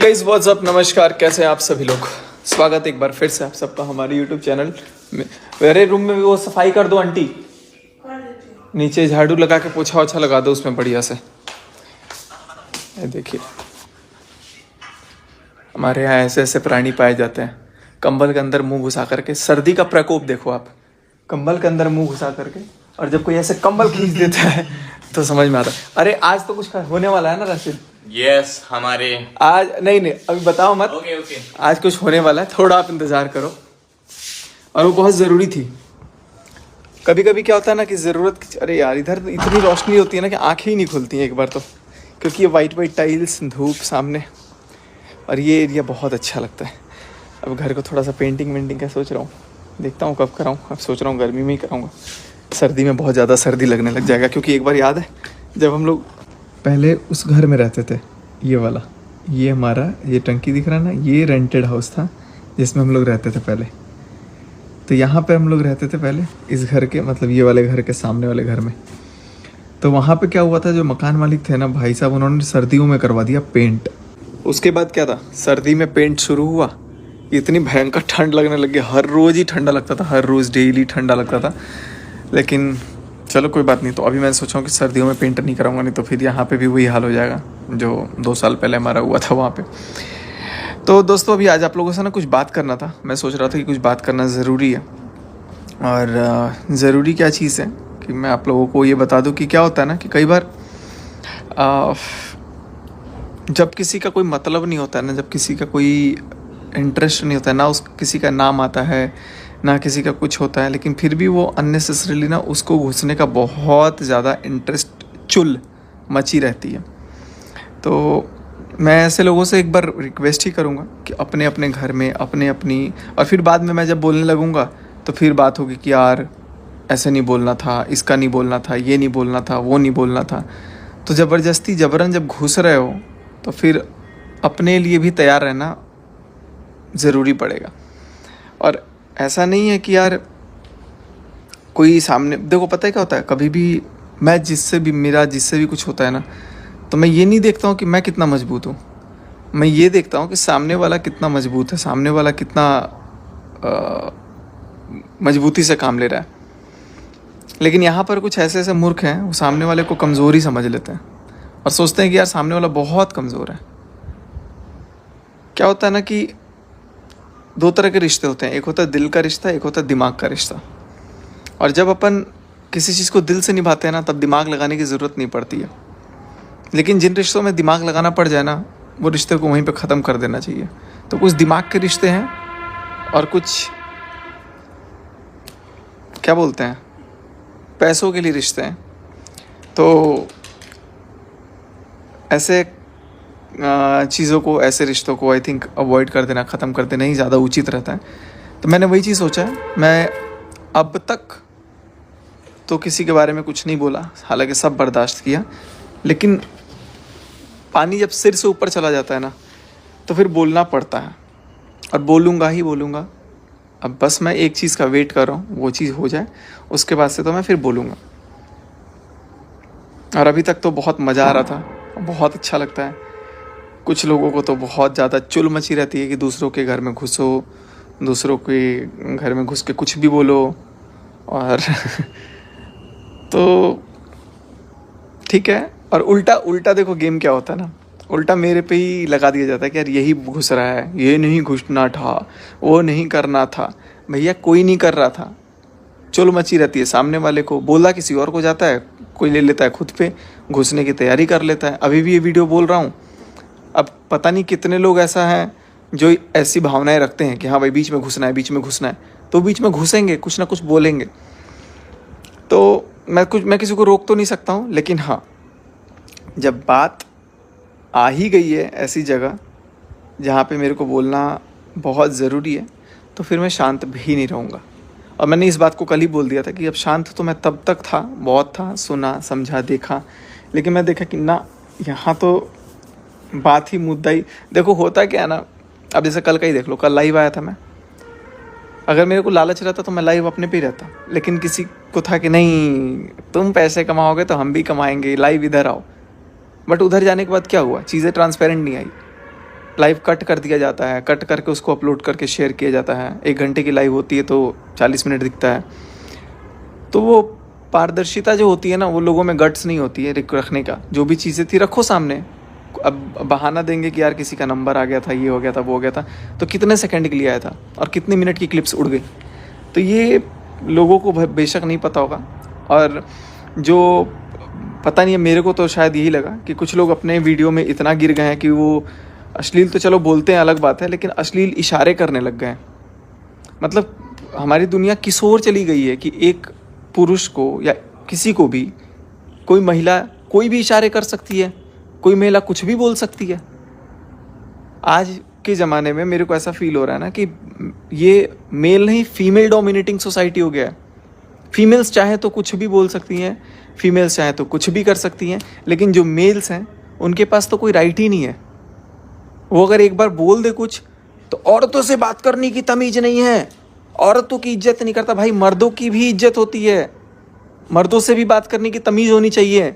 Guys what's up, नमस्कार, कैसे हैं आप सभी लोग। स्वागत एक बार फिर से आप सबका हमारे यूट्यूब चैनल में। मेरे रूम में भी वो सफाई कर दो आंटी, नीचे झाड़ू लगा के पोछा वोछा लगा दो उसमें बढ़िया से। ये देखिए हमारे यहाँ ऐसे ऐसे प्राणी पाए जाते हैं, कंबल के अंदर मुंह घुसा करके। सर्दी का प्रकोप देखो आप, कंबल के अंदर मुंह घुसा करके, और जब कोई ऐसे कंबल खींच देता है तो समझ में आता है। अरे आज तो कुछ होने वाला है ना राशिद? यस हमारे आज नहीं अभी बताओ मत। ओके आज कुछ होने वाला है, थोड़ा आप इंतजार करो। और वो बहुत ज़रूरी थी। कभी कभी क्या होता है ना कि ज़रूरत, अरे यार इधर इतनी रोशनी होती है ना कि आंखें ही नहीं खुलती हैं एक बार तो, क्योंकि ये वाइट वाइट टाइल्स, धूप सामने, और ये एरिया बहुत अच्छा लगता है। अब घर को थोड़ा सा पेंटिंग वेंटिंग का सोच रहा हूँ, देखता हूँ कब कराऊँ। अब सोच रहा हूँ गर्मी में ही कराऊँगा, सर्दी में बहुत ज़्यादा सर्दी लगने लग जाएगा। क्योंकि एक बार याद है जब हम लोग पहले उस घर में रहते थे, ये वाला, ये हमारा ये टंकी दिख रहा है ना, ये रेंटेड हाउस था जिसमें हम लोग रहते थे पहले। तो यहाँ पे हम लोग रहते थे पहले इस घर के, मतलब ये वाले घर के सामने वाले घर में। तो वहाँ पे क्या हुआ था, जो मकान मालिक थे ना भाई साहब, उन्होंने सर्दियों में करवा दिया पेंट। उसके बाद क्या था, सर्दी में पेंट शुरू हुआ, इतनी भयंकर ठंड लगने लग गई। हर रोज़ ही ठंडा लगता था, हर रोज़ डेली ठंडा लगता था। लेकिन चलो कोई बात नहीं। तो अभी मैं सोचा हूँ कि सर्दियों में पेंट नहीं कराऊंगा, नहीं तो फिर यहाँ पे भी वही हाल हो जाएगा जो 2 साल पहले हमारा हुआ था वहाँ पे। तो दोस्तों अभी आज आप लोगों से ना कुछ बात करना था। मैं सोच रहा था कि कुछ बात करना ज़रूरी है। और ज़रूरी क्या चीज़ है कि मैं आप लोगों को ये बता दूँ कि क्या होता है ना कि कई बार जब किसी का कोई मतलब नहीं होता है ना, जब किसी का कोई इंटरेस्ट नहीं होता है ना, उस किसी का नाम आता है ना, किसी का कुछ होता है, लेकिन फिर भी वो अननेसेसरीली ना उसको घुसने का बहुत ज़्यादा इंटरेस्ट चुल मची रहती है। तो मैं ऐसे लोगों से एक बार रिक्वेस्ट ही करूँगा कि अपने अपने घर में अपने अपनी, और फिर बाद में मैं जब बोलने लगूँगा तो फिर बात होगी कि यार ऐसे नहीं बोलना था, इसका नहीं बोलना था, ये नहीं बोलना था, वो नहीं बोलना था। तो ज़बरदस्ती जबरन जब घुस रहे हो तो फिर अपने लिए भी तैयार रहना ज़रूरी पड़ेगा। और ऐसा नहीं है कि यार कोई सामने, देखो पता है क्या होता है, कभी भी मैं जिससे भी कुछ होता है ना, तो मैं ये नहीं देखता हूँ कि मैं कितना मजबूत हूँ। मैं ये देखता हूँ कि सामने वाला कितना मजबूत है, सामने वाला कितना मजबूती से काम ले रहा है। लेकिन यहाँ पर कुछ ऐसे ऐसे मूर्ख हैं, वो सामने वाले को कमज़ोरी समझ लेते हैं और सोचते हैं कि यार सामने वाला बहुत कमज़ोर है। क्या होता है ना कि 2 तरह के रिश्ते होते हैं, एक होता है दिल का रिश्ता, एक होता है दिमाग का रिश्ता। और जब अपन किसी चीज़ को दिल से निभाते हैं ना, तब दिमाग लगाने की ज़रूरत नहीं पड़ती है। लेकिन जिन रिश्तों में दिमाग लगाना पड़ जाए ना, वो रिश्ते को वहीं पे ख़त्म कर देना चाहिए। तो कुछ दिमाग के रिश्ते हैं और कुछ क्या बोलते हैं, पैसों के लिए रिश्ते हैं। तो ऐसे चीज़ों को, ऐसे रिश्तों को आई थिंक अवॉइड कर देना, ख़त्म कर देना ही ज़्यादा उचित रहता है। तो मैंने वही चीज़ सोचा है। मैं अब तक तो किसी के बारे में कुछ नहीं बोला, हालांकि सब बर्दाश्त किया, लेकिन पानी जब सिर से ऊपर चला जाता है ना, तो फिर बोलना पड़ता है, और बोलूँगा ही बोलूँगा। अब बस मैं एक चीज़ का वेट कर रहा हूँ, वो चीज़ हो जाए, उसके बाद से तो मैं फिर बोलूँगा। और अभी तक तो बहुत मज़ा आ रहा था, बहुत अच्छा लगता है। कुछ लोगों को तो बहुत ज़्यादा चुल मची रहती है कि दूसरों के घर में घुसो, दूसरों के घर में घुस के कुछ भी बोलो। और तो ठीक है। और उल्टा देखो गेम क्या होता है ना, उल्टा मेरे पे ही लगा दिया जाता है कि यार यही घुस रहा है, ये नहीं घुसना था, वो नहीं करना था। भैया कोई नहीं कर रहा था, चुल मची रहती है। सामने वाले को बोला किसी और को जाता है, कोई ले लेता है खुद पे, घुसने की तैयारी कर लेता है। अभी भी ये वीडियो बोल रहा हूँ, अब पता नहीं कितने लोग ऐसा हैं जो ऐसी भावनाएं रखते हैं कि हाँ भाई बीच में घुसना है, बीच में घुसना है। तो बीच में घुसेंगे, कुछ ना कुछ बोलेंगे। तो मैं किसी को रोक तो नहीं सकता हूँ, लेकिन हाँ जब बात आ ही गई है ऐसी जगह जहाँ पे मेरे को बोलना बहुत ज़रूरी है, तो फिर मैं शांत भी नहीं रहूँगा। और मैंने इस बात को कल ही बोल दिया था कि अब शांत तो मैं तब तक था, बहुत था, सुना समझा देखा, लेकिन मैं देखा कि ना, यहाँ तो बात ही मुद्दा ही, देखो होता क्या है ना। अब जैसे कल का ही देख लो, कल लाइव आया था मैं। अगर मेरे को लालच रहता तो मैं लाइव अपने पे ही रहता, लेकिन किसी को था कि नहीं तुम पैसे कमाओगे तो हम भी कमाएंगे, लाइव इधर आओ। बट उधर जाने के बाद क्या हुआ, चीज़ें ट्रांसपेरेंट नहीं आई। लाइव कट कर दिया जाता है, कट करके उसको अपलोड करके शेयर किया जाता है। 1 घंटे की लाइव होती है तो 40 मिनट दिखता है। तो वो पारदर्शिता जो होती है ना, वो लोगों में गट्स नहीं होती है रखने का। जो भी चीज़ें थी रखो सामने। अब बहाना देंगे कि यार किसी का नंबर आ गया था, ये हो गया था, वो हो गया था, तो कितने सेकंड के लिए आया था और कितने मिनट की क्लिप्स उड़ गई। तो ये लोगों को बेशक नहीं पता होगा। और जो पता नहीं है, मेरे को तो शायद यही लगा कि कुछ लोग अपने वीडियो में इतना गिर गए हैं कि वो अश्लील तो चलो बोलते हैं, अलग बात है, लेकिन अश्लील इशारे करने लग गए हैं। मतलब हमारी दुनिया किस ओर चली गई है कि एक पुरुष को या किसी को भी, कोई महिला कोई भी इशारे कर सकती है, कोई महिला कुछ भी बोल सकती है। आज के ज़माने में मेरे को ऐसा फील हो रहा है ना कि ये मेल नहीं, फीमेल डोमिनेटिंग सोसाइटी हो गया है। फीमेल्स चाहे तो कुछ भी बोल सकती हैं, फीमेल्स चाहे तो कुछ भी कर सकती हैं, लेकिन जो मेल्स हैं उनके पास तो कोई राइट ही नहीं है। वो अगर एक बार बोल दे कुछ तो औरतों से बात करने की तमीज नहीं है, औरतों की इज्जत नहीं करता। भाई मर्दों की भी इज्जत होती है, मर्दों से भी बात करने की तमीज होनी चाहिए।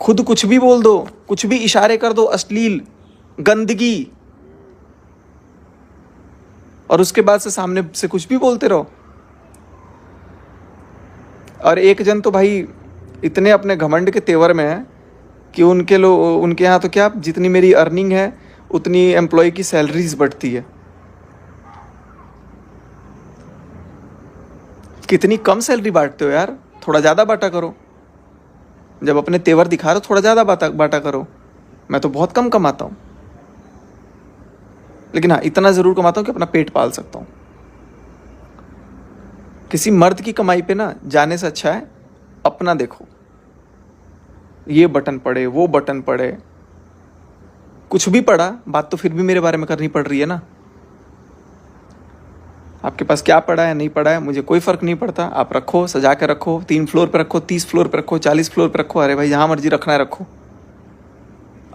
खुद कुछ भी बोल दो, कुछ भी इशारे कर दो, अश्लील गंदगी, और उसके बाद से सामने से कुछ भी बोलते रहो। और एक जन तो भाई इतने अपने घमंड के तेवर में है कि उनके यहाँ तो क्या, जितनी मेरी अर्निंग है उतनी एम्प्लॉय की सैलरीज बढ़ती है। कितनी कम सैलरी बांटते हो यार, थोड़ा ज़्यादा बांटा करो। जब अपने तेवर दिखा रहे हो थोड़ा ज़्यादा बांटा करो। मैं तो बहुत कम कमाता हूँ, लेकिन हाँ इतना ज़रूर कमाता हूँ कि अपना पेट पाल सकता हूँ। किसी मर्द की कमाई पे ना जाने से अच्छा है अपना देखो। ये बटन पड़े, वो बटन पड़े, कुछ भी पड़ा, बात तो फिर भी मेरे बारे में करनी पड़ रही है ना। आपके पास क्या पड़ा है नहीं पड़ा है मुझे कोई फ़र्क नहीं पड़ता। आप रखो, सजा के रखो, 3 फ्लोर पे रखो, 30 फ्लोर पे रखो, 40 फ्लोर पे रखो, अरे भाई जहाँ मर्जी रखना है रखो।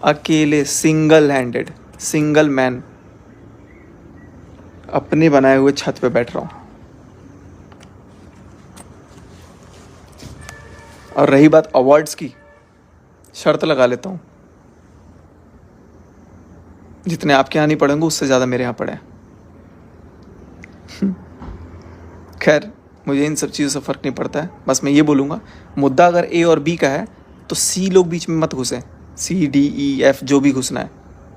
अकेले सिंगल हैंडेड, सिंगल मैन अपने बनाए हुए छत पे बैठ रहा हूँ। और रही बात अवार्ड्स की, शर्त लगा लेता हूँ, जितने आपके यहाँ नहीं पढ़ेंगे उससे ज़्यादा मेरे यहाँ पढ़े। खैर मुझे इन सब चीज़ों से फ़र्क नहीं पड़ता है। बस मैं ये बोलूँगा, मुद्दा अगर ए और बी का है तो सी लोग बीच में मत घुसें। सी डी ई एफ जो भी घुसना है,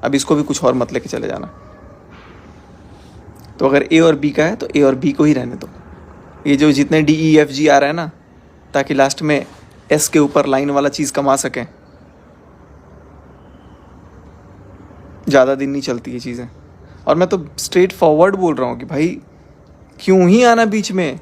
अब इसको भी कुछ और मत लेके चले जाना। तो अगर ए और बी का है तो ए और बी को ही रहने दो। ये जो जितने डी ई एफ जी आ रहा है ना, ताकि लास्ट में एस के ऊपर लाइन वाला चीज़ कमा सकें, ज़्यादा दिन नहीं चलती ये चीज़ें। और मैं तो स्ट्रेट फॉरवर्ड बोल रहा हूँ कि भाई क्यों ही आना बीच में।